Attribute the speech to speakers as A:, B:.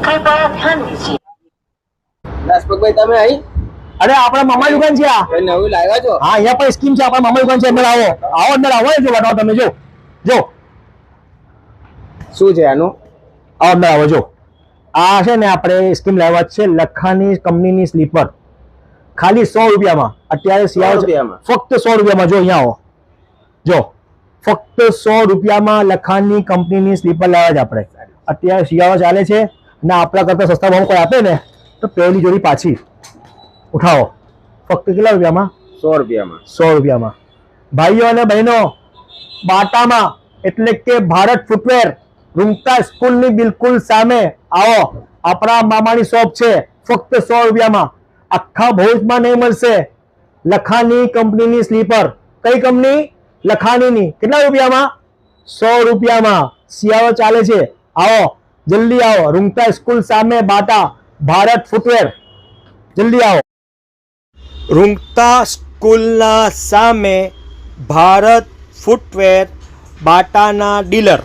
A: कृपया ध्यान दीजिए।
B: દશપકભાઈ તમે અહીં
C: અરે આપણા મામા દુકાન છે આ.
B: કઈ નવું લાવ્યા છો?
C: હા, અહીંયા પણ સ્કીમ છે. આપણા મામા દુકાન છે. અંદર આવો, આવો અંદર આવો. જો બતાવો તમે, જો જો
B: શું છે આનું?
C: આવો અંદર આવો. જો આ છે ને આપણે સ્કીમ લાવ્યા છે લખાની કંપનીની સ્લીપર, ખાલી 100 રૂપિયામાં. અત્યારે શિયાળો છે, ફક્ત 100 રૂપિયામાં. જો અહીંયા આવો, જો ફક્ત 100 રૂપિયામાં લખાની કંપનીની સ્લીપર લાવ્યા છે આપણે. અત્યારે શિયાળો ચાલે છે અને આપણા કરતા સસ્તા ભાવ કોઈ આપે ને તો પહેલી જોડી પાછી ઉઠાવો. ફક્ત કેટલા રૂપિયામાં?
B: 100 રૂપિયામાં.
C: 100 રૂપિયામાં. ભાઈઓ અને બહેનો, બાટામાં એટલે કે ભારત ફૂટવેર રૂંગતા સ્કૂલની બિલકુલ સામે આવો. આપણા મામાની શોપ છે. ફક્ત 100 રૂપિયામાં. આખા ભુજમાં નહીં મળશે. લખાની કંપનીની સ્લીપર. કઈ કંપની? લખાનીની. કેટલા રૂપિયામાં? 100 રૂપિયામાં. શિયાળો ચાલે છે, આવો જલ્દી આવો. રૂંગતા સ્કૂલ સામે બાટા, ભારત ફૂટવેર. જલ્દી આવો. રૂંગતા સ્કૂલના સામે ભારત ફૂટવેર, બાટાના ડીલર.